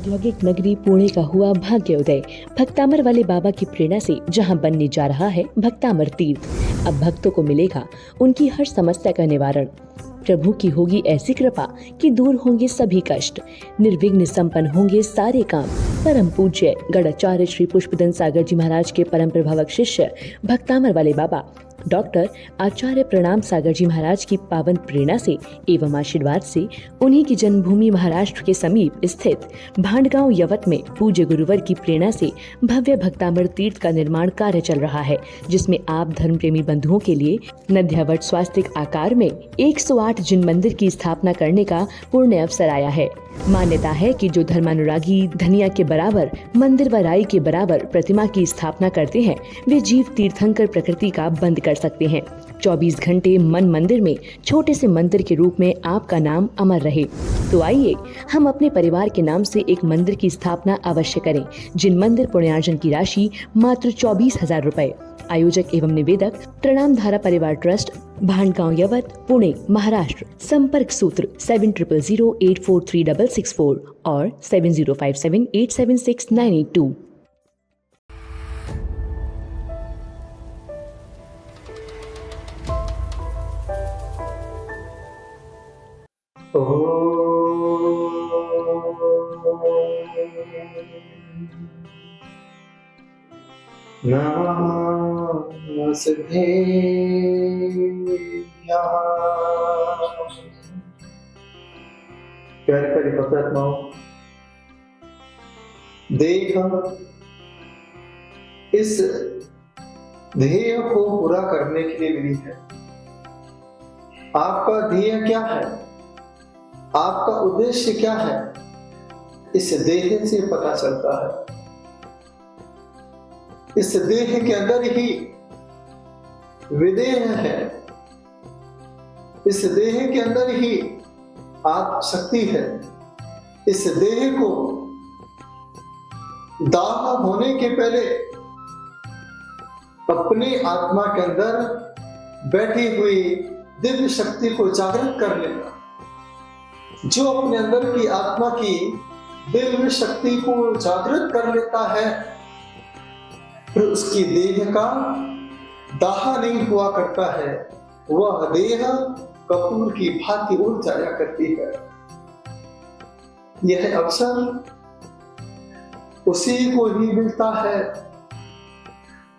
औद्योगिक नगरी पुणे का हुआ भाग्योदय। भक्तामर वाले बाबा की प्रेरणा से जहां बनने जा रहा है भक्तामर तीर्थ, अब भक्तों को मिलेगा उनकी हर समस्या का निवारण। प्रभु की होगी ऐसी कृपा कि दूर होंगे सभी कष्ट, निर्विघ्न संपन्न होंगे सारे काम। परम पूज्य गढ़ाचार्य श्री पुष्पदंत सागर जी महाराज के परम प्रभावक शिष्य भक्तामर वाले बाबा डॉक्टर आचार्य प्रणाम सागर जी महाराज की पावन प्रेरणा से एवं आशीर्वाद से उन्हीं की जन्मभूमि महाराष्ट्र के समीप स्थित भांडगांव यवत में पूज्य गुरुवर की प्रेरणा से भव्य भक्तामर तीर्थ का निर्माण कार्य चल रहा है, जिसमें आप धर्म प्रेमी बंधुओं के लिए नध्यावट स्वास्तिक आकार में 108 जिन मंदिर की स्थापना करने का पुण्य अवसर आया है। मान्यता है कि जो धर्मानुरागी धनिया के बराबर, मंदिर व राई के बराबर प्रतिमा की स्थापना करते हैं, वे जीव तीर्थंकर प्रकृति का बंद कर सकते हैं। 24 घंटे मन मंदिर में छोटे से मंदिर के रूप में आपका नाम अमर रहे। तो आइए हम अपने परिवार के नाम से एक मंदिर की स्थापना अवश्य करें। जिन मंदिर पुण्यार्जन की राशि मात्र 24,000 रुपए। आयोजक एवं निवेदक प्रणाम धारा परिवार ट्रस्ट, भांडगांव यवत, पुणे, महाराष्ट्र। संपर्क सूत्र 7000843664 और 7057876982। नमस्ते प्यारे परिपक्व आत्माओं, देह इस ध्येय को पूरा करने के लिए मिली है। आपका ध्येय क्या है, आपका उद्देश्य क्या है, इस देह से पता चलता है। इस देह के अंदर ही विदेह है, इस देह के अंदर ही आत्म शक्ति है। इस देह को दाह होने के पहले अपनी आत्मा के अंदर बैठी हुई दिव्य शक्ति को जागृत कर लेना। जो अपने अंदर की आत्मा की दिव्य शक्ति को जागृत कर लेता है, फिर उसकी देह का दाह नहीं हुआ करता है। वह देह कपूर की भांति उड़ जाया करती है। यह अवसर उसी को ही मिलता है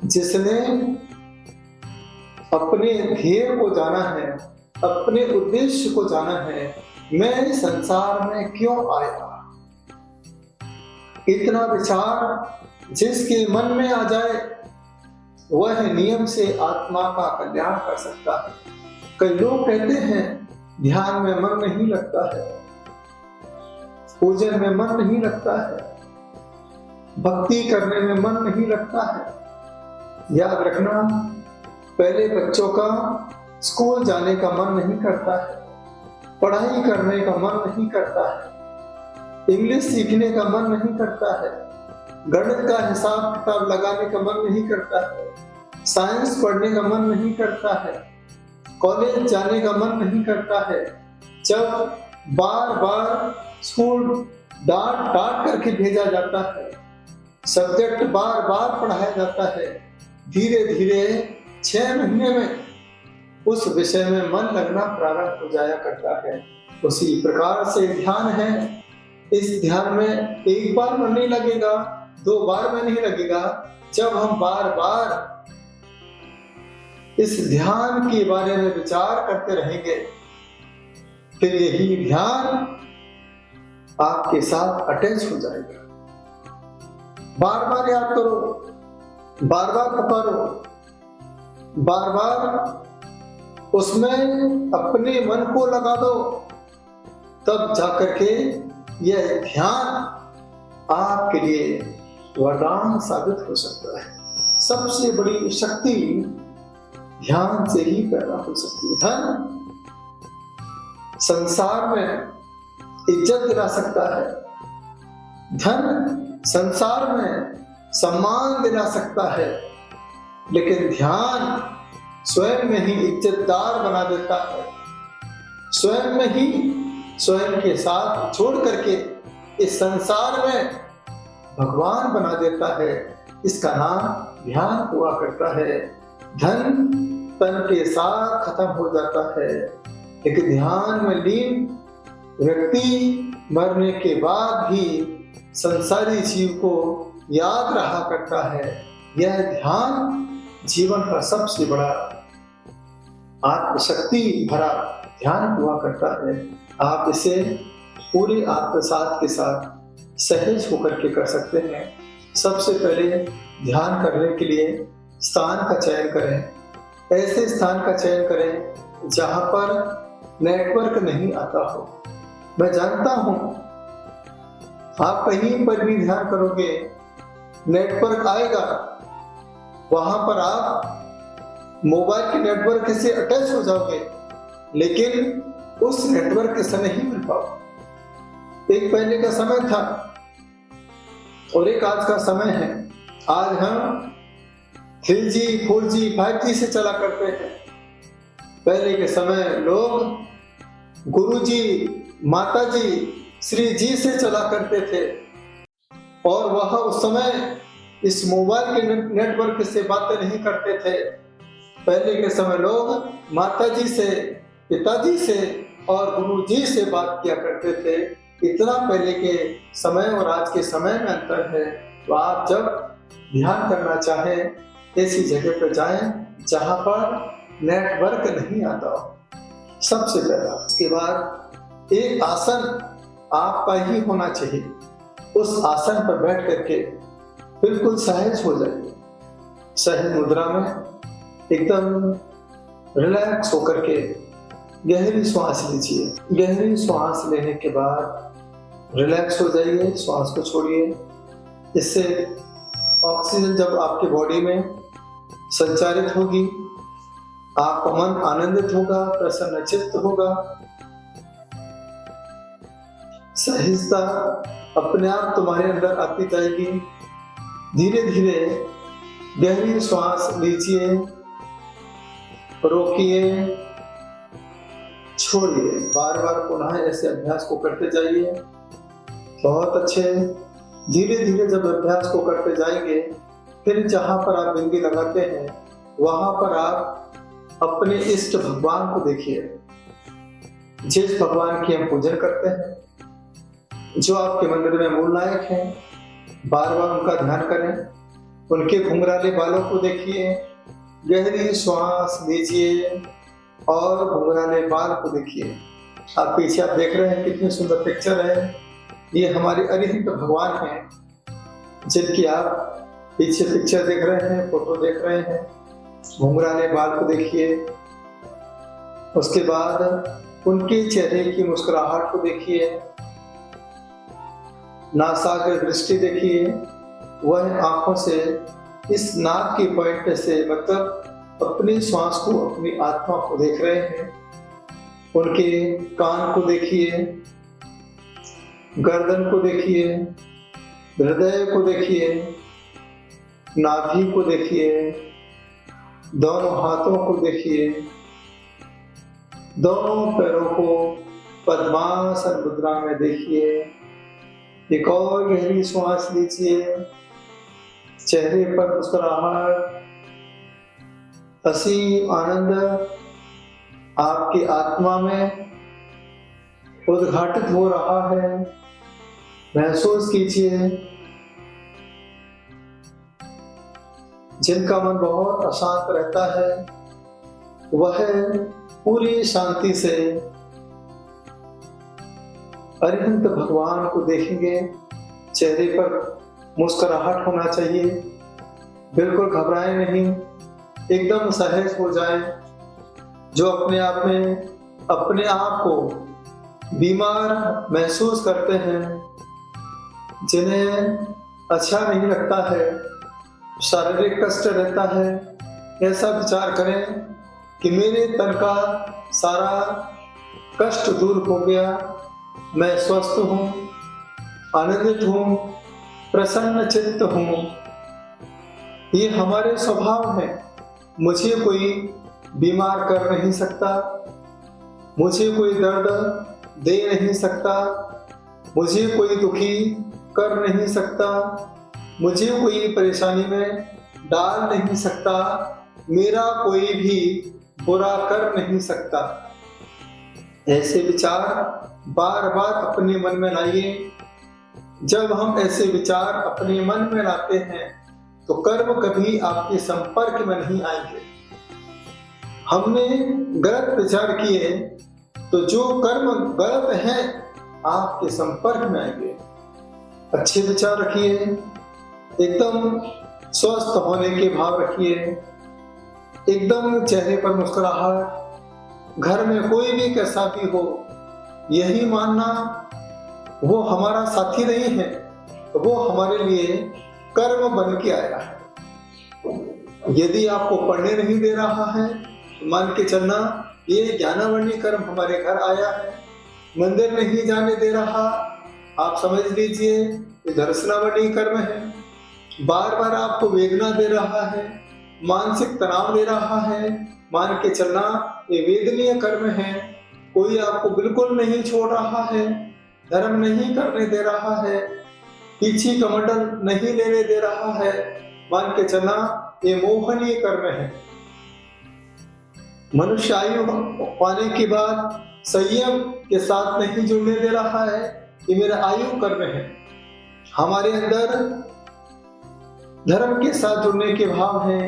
जिसने अपने ध्येय को जाना है, अपने उद्देश्य को जाना है। मैं इस संसार में क्यों आया? इतना विचार जिसके मन में आ जाए, वह नियम से आत्मा का कल्याण कर सकता है। कई लोग कहते हैं ध्यान में मन नहीं लगता है, पूजन में मन नहीं लगता है, भक्ति करने में मन नहीं लगता है। याद रखना, पहले बच्चों का स्कूल जाने का मन नहीं करता है, पढ़ाई करने का मन नहीं करता है, इंग्लिश सीखने का मन नहीं करता है, गणित का हिसाब किताब लगाने का मन नहीं करता है, साइंस पढ़ने का मन नहीं करता है, कॉलेज जाने का मन नहीं करता है। जब बार बार स्कूल डांट डांट करके भेजा जाता है, सब्जेक्ट बार बार पढ़ाया जाता है, धीरे धीरे 6 महीने में उस विषय में मन लगना प्रारंभ हो जाया करता है। उसी प्रकार से ध्यान है। इस ध्यान में एक बार मन नहीं लगेगा, 2 बार में नहीं लगेगा। जब हम बार बार इस ध्यान के बारे में विचार करते रहेंगे, फिर यही ध्यान आपके साथ अटैच हो जाएगा। बार बार याद करो, बार बार पुकारो, बार बार उसमें अपने मन को लगा दो, तब जाकर के यह ध्यान आपके लिए वरदान साबित हो सकता है। सबसे बड़ी शक्ति ध्यान से ही पैदा हो सकती है। धन संसार में इज्जत दिला सकता है, धन संसार में सम्मान दिला सकता है, लेकिन ध्यान स्वयं में ही इज्जतदार बना देता है। स्वयं में ही स्वयं के साथ छोड़ करके इस संसार में भगवान बना देता है, इसका नाम ध्यान हुआ करता है। धन तन के साथ खत्म हो जाता है, लेकिन ध्यान में लीन व्यक्ति मरने के बाद भी संसारी जीव को याद रहा करता है। यह ध्यान जीवन का सबसे बड़ा आत्मशक्ति भरा ध्यान हुआ करता है। आप इसे पूरे आत्मसात के साथ सहज होकर के कर सकते हैं। सबसे पहले ध्यान करने के लिए स्थान का चयन करें। ऐसे स्थान का चयन करें जहां पर नेटवर्क नहीं आता हो। मैं जानता हूं आप कहीं पर भी ध्यान करोगे नेटवर्क आएगा, वहां पर आप मोबाइल के नेटवर्क से अटैच हो जाओगे, लेकिन उस नेटवर्क से नहीं मिल पाओ। एक पहले का समय था और एक आज का समय है। आज हम 3G, 4G, 5G से चला करते हैं। पहले के समय लोग गुरुजी, माताजी, श्री जी से चला करते थे और वह उस समय इस मोबाइल के नेटवर्क से बातें नहीं करते थे। पहले के समय लोग माताजी से, पिताजी से और गुरुजी से बात किया करते थे। इतना पहले के समय और आज के समय में अंतर है। तो आप जब ध्यान करना चाहें ऐसी जगह पर जाएं जहां पर नेटवर्क नहीं आता हो। सबसे पहला, उसके बाद एक आसन आपका ही होना चाहिए। उस आसन पर बैठ करके बिल्कुल सहज हो जाइए। सहज मुद्रा में एकदम रिलैक्स होकर के गहरी श्वास लीजिए। गहरी श्वास लेने के बाद रिलैक्स हो जाइए, श्वास को छोड़िए। इससे ऑक्सीजन जब आपके बॉडी में संचारित होगी, आपका मन आनंदित होगा, प्रसन्न चित्त होगा। सहजता अपने आप तुम्हारे अंदर आती जाएगी। धीरे धीरे गहरी श्वास लीजिए, रोकिए, छोड़िए। बार बार पुनः ऐसे अभ्यास को करते जाइए। बहुत अच्छे। धीरे धीरे जब अभ्यास को करते जाएंगे, फिर जहां पर आप बिंदी लगाते हैं वहां पर आप अपने इष्ट भगवान को देखिए। जिस भगवान की हम पूजन करते हैं, जो आपके मंदिर में मूल नायक हैं, बार बार उनका ध्यान करें। उनके घुंघराले बालों को देखिए, गहरी श्वास लीजिए और घुंघराले बाल को देखिए। आप पीछे आप देख रहे हैं कितनी सुंदर पिक्चर है। ये हमारे अरिहंत भगवान हैं जिनकी आप पीछे पिक्चर देख रहे हैं, फोटो देख रहे हैं। घुंघराले बाल को देखिए। उसके बाद उनके चेहरे की मुस्कुराहट को देखिए, नासाग्र दृष्टि देखिए। वह आंखों से इस नाक की पॉइंट से मतलब अपनी श्वास को, अपनी आत्मा को देख रहे हैं। उनके कान को देखिए, गर्दन को देखिए, हृदय को देखिए, नाभि को देखिए, दोनों हाथों को देखिए, दोनों पैरों को पद्मासन मुद्रा में देखिए। एक और गहरी श्वास लीजिए। चेहरे पर मुस्कुराहट, असीम आनंद आपकी आत्मा में उद्घाटित हो रहा है। महसूस कीजिए। जिनका मन बहुत अशांत रहता है, वह पूरी शांति से अरिहंत भगवान को देखेंगे। चेहरे पर मुस्कुराहट होना चाहिए। बिल्कुल घबराएं नहीं, एकदम सहज हो जाएं। जो अपने आप में अपने आप को बीमार महसूस करते हैं, जिन्हें अच्छा नहीं लगता है, शारीरिक कष्ट रहता है, ऐसा विचार करें कि मेरे तन का सारा कष्ट दूर हो गया, मैं स्वस्थ हूँ, आनंदित हूँ, प्रसन्न चित्त हूँ। ये हमारे स्वभाव है। मुझे कोई बीमार कर नहीं सकता, मुझे कोई दर्द दे नहीं सकता। मुझे कोई दुखी कर नहीं सकता, मुझे कोई परेशानी में डाल नहीं सकता, मेरा कोई भी बुरा कर नहीं सकता। ऐसे विचार बार बार अपने मन में लाइए। जब हम ऐसे विचार अपने मन में लाते हैं तो कर्म कभी आपके संपर्क में नहीं आएंगे। हमने गलत विचार किए तो जो कर्म गलत है आपके संपर्क में आएंगे। अच्छे विचार रखिए, एकदम स्वस्थ होने के भाव रखिए, एकदम चेहरे पर मुस्कुराहट। घर में कोई भी कैसा भी हो, यही मानना वो हमारा साथी नहीं है, वो हमारे लिए कर्म बन के आया है। यदि आपको पढ़ने नहीं दे रहा है तो मान के चलना ये ज्ञानावरणी कर्म हमारे घर आया है। मंदिर नहीं जाने दे रहा, आप समझ लीजिए ये दर्शनावरणी कर्म है। बार बार आपको वेदना दे रहा है, मानसिक तनाव दे रहा है, मान के चलना ये वेदनीय कर्म है। कोई आपको बिल्कुल नहीं छोड़ रहा है, धर्म नहीं करने दे रहा है, पीछे कमंडल नहीं लेने दे रहा है, मान के चलना ये मोहनीय कर्म है। मनुष्य आयु पाने के बाद संयम के साथ नहीं जुड़ने दे रहा है, ये मेरा आयु कर्म है। हमारे अंदर धर्म के साथ जुड़ने के भाव है,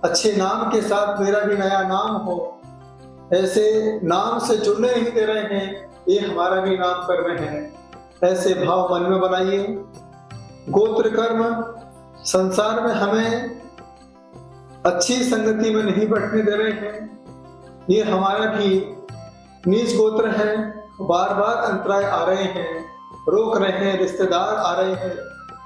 अच्छे नाम के साथ मेरा भी नया नाम हो, ऐसे नाम से जुड़ने नहीं दे रहे हैं, ये हमारा भी नाम कर्म है। ऐसे भाव मन में बनाइए। गोत्र कर्म, संसार में हमें अच्छी संगति में नहीं बैठने दे रहे हैं, ये हमारा भी नीच गोत्र है। बार बार अंतराय आ रहे हैं, रोक रहे हैं, रिश्तेदार आ रहे हैं,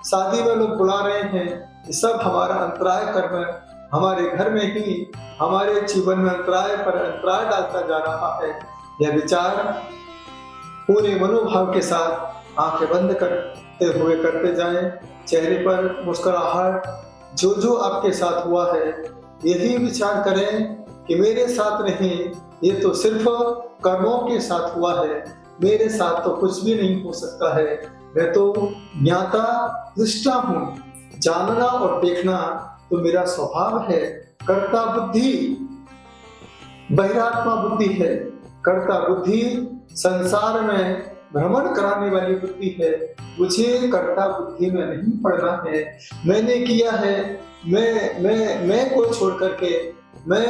शादी में लोग बुला रहे हैं, ये सब हमारा अंतराय कर्म हमारे घर में ही हमारे जीवन में अंतराय पर अंतराय डालता जा रहा है। यह विचार पूरे मनोभाव के साथ आंखें बंद करते हुए करते जाएं। चेहरे पर मुस्कुराहट, जो जो आपके साथ हुआ है यही विचार करें कि मेरे साथ नहीं, ये तो सिर्फ कर्मों के साथ हुआ है, मेरे साथ तो कुछ भी नहीं हो सकता है। मैं तो ज्ञाता दृष्टा हूँ, जानना और देखना तो मेरा स्वभाव है। कर्ता बुद्धि बहिरात्मा बुद्धि है, कर्ता बुद्धि संसार में भ्रमण कराने वाली बुद्धि है। मुझे कर्ता बुद्धि में नहीं पड़ना है। मैंने किया है, मैं को छोड़ करके मैं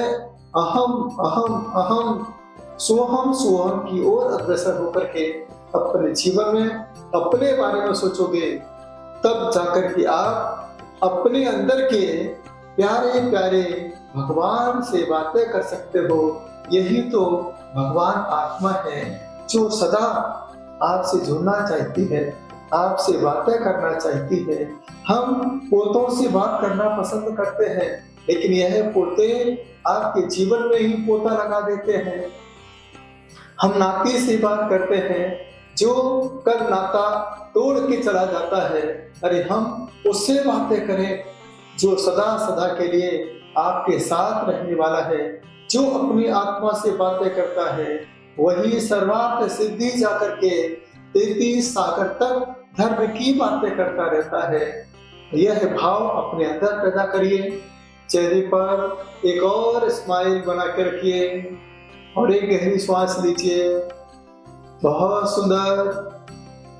अहम अहम अहम सोहम सोहम की ओर अग्रसर होकर के अपने जीवन में अपने बारे में सोचोगे, तब जाकर के आप अपने अंदर के प्यारे प्यारे भगवान से बातें कर सकते हो। यही तो भगवान आत्मा है जो सदा आपसे जुड़ना चाहती है, आपसे बातें करना चाहती है। हम पोतों से बात करना पसंद करते हैं, लेकिन यह पोते आपके जीवन में ही पोता लगा देते हैं। हम नाती से बात करते हैं जो कल नाता तोड़ के चला जाता है। अरे हम उससे बातें करें जो सदा सदा के लिए आपके साथ रहने वाला है। जो अपनी आत्मा से बातें करता है वही सर्वार्थ सिद्धि जाकर के 33 सागर तक धर्म की बातें करता रहता है। यह भाव अपने अंदर पैदा करिए। चेहरे पर एक और स्माइल बना के रखिए और एक गहरी श्वास लीजिए। बहुत सुंदर,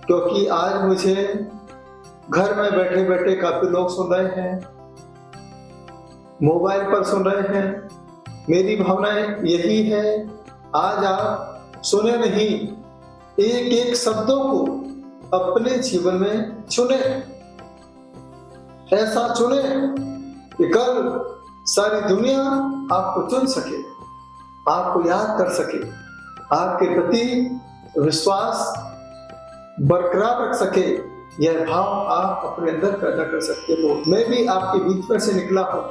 क्योंकि आज मुझे घर में बैठे बैठे काफी लोग सुन रहे हैं, मोबाइल पर सुन रहे हैं। मेरी भावनाएं यही है, आज आप सुने नहीं, एक एक शब्दों को अपने जीवन में चुने। ऐसा चुने कि कल सारी दुनिया आपको चुन सके, आपको याद कर सके, आपके प्रति विश्वास बरकरार रख सके। यह भाव आप अपने अंदर पैदा कर सकते हो। मैं भी आपके बीच में से निकला हूँ,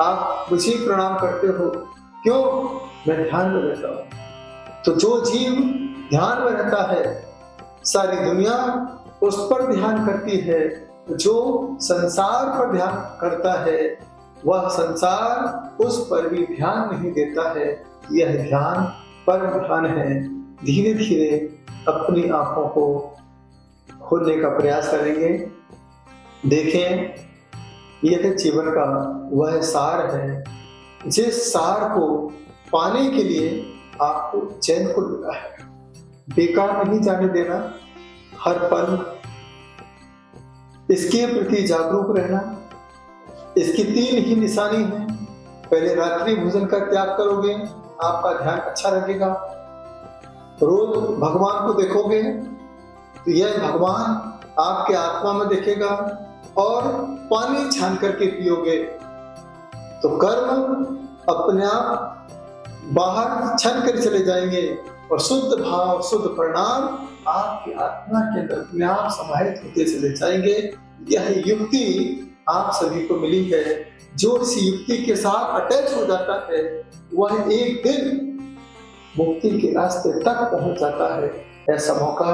आप मुझे प्रणाम करते हो। क्यों? मैं ध्यान में रहता हूँ। तो जो जीव ध्यान में रहता है सारी दुनिया उस पर ध्यान करती है। जो संसार पर ध्यान करता है वह संसार उस पर भी ध्यान नहीं देता है। यह ध्यान परम ध्यान है। धीरे धीरे अपनी आंखों को खोलने का प्रयास करेंगे। देखें, यह जीवन का वह सार है जिस सार को पाने के लिए आपको चैन को मिला है। बेकार नहीं जाने देना, हर पल इसके प्रति जागरूक रहना। इसकी 3 ही निशानी है। पहले रात्रि भोजन का त्याग करोगे, आपका ध्यान अच्छा लगेगा। रोज भगवान को देखोगे तो यह भगवान आपके आत्मा में दिखेगा। और पानी छान करके पियोगे तो कर्म अपने आप बाहर छन कर चले जाएंगे और शुद्ध भाव, शुद्ध परिणाम आपकी आत्मा के अंदर अपने आप समाहित होते चले जाएंगे। यह युक्ति आप सभी को मिली है। जो इस युक्ति के साथ अटैच हो जाता है वह एक दिन मुक्ति के रास्ते तक पहुंच जाता है। ऐसा मौका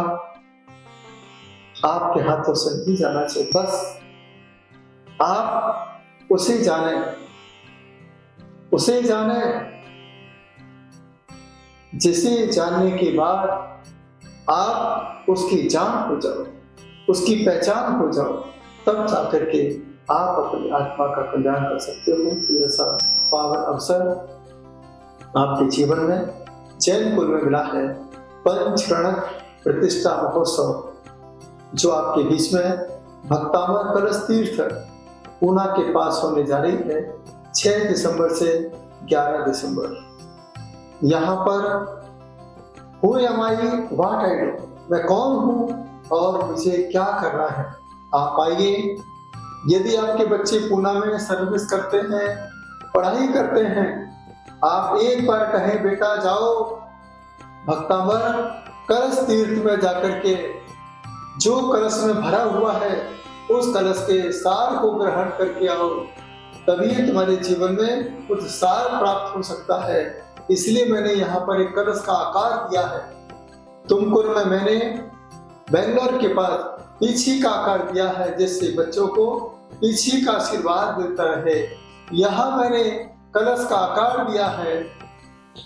आपके हाथों से नहीं जाना चाहिए। बस आप उसे जाने जिसे जानने के बाद आप उसकी जान हो जाओ, उसकी पहचान हो जाओ, तब जाकर के आप अपनी आत्मा का कल्याण कर सकते हो। तो ऐसा पावन अवसर आपके जीवन में चैनपुर में मिला है। पंचकणक प्रतिष्ठा महोत्सव जो आपके बीच में भक्तामर कलश तीर्थ पूना के पास होने जा रही है 6 दिसंबर से 11 दिसंबर। यहाँ पर who am I, what I do, मैं कौन हूँ और मुझे क्या करना है। आप आइए। यदि आपके बच्चे पूना में सर्विस करते हैं, पढ़ाई करते हैं, आप एक बार कहें बेटा जाओ भक्तामर कलश तीर्थ में जाकर के जो कलश में भरा हुआ है उस कलश के सार को ग्रहण करके आओ, तभी तुम्हारे जीवन में कुछ सार प्राप्त हो सकता है। इसलिए मैंने यहाँ पर एक कलश का आकार दिया है। तुमकुर में मैंने बेंगलोर के पास पीछी का आकार दिया है, जिससे बच्चों को पीछी का आशीर्वाद मिलता रहे। यहाँ मैंने कलश का आकार दिया है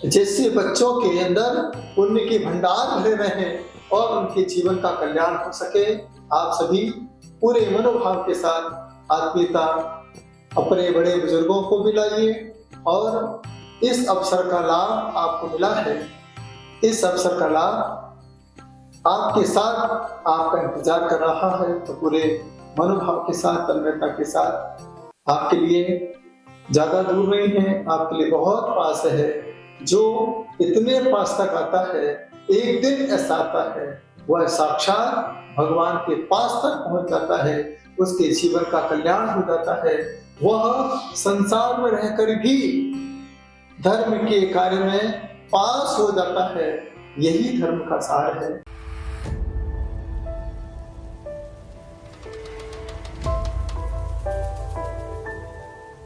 जिससे बच्चों के अंदर पुण्य के भंडार भरे रहे और उनके जीवन का कल्याण हो सके। आप सभी पूरे मनोभाव के साथ आत्मीयता अपने बड़े बुजुर्गों को भी लाइए और इस अवसर का लाभ आपको मिला है। इस अवसर का लाभ आपके साथ आपका इंतजार कर रहा है। तो पूरे मनोभाव के साथ, तन्मयता के साथ, आपके लिए ज्यादा दूर नहीं है, आपके लिए बहुत पास है। जो इतने पास तक आता है, एक दिन ऐसा आता है वह साक्षात भगवान के पास तक पहुंच जाता है, उसके जीवन का कल्याण हो जाता है। वह संसार में रहकर भी धर्म के कार्य में पास हो जाता है। यही धर्म का सार है।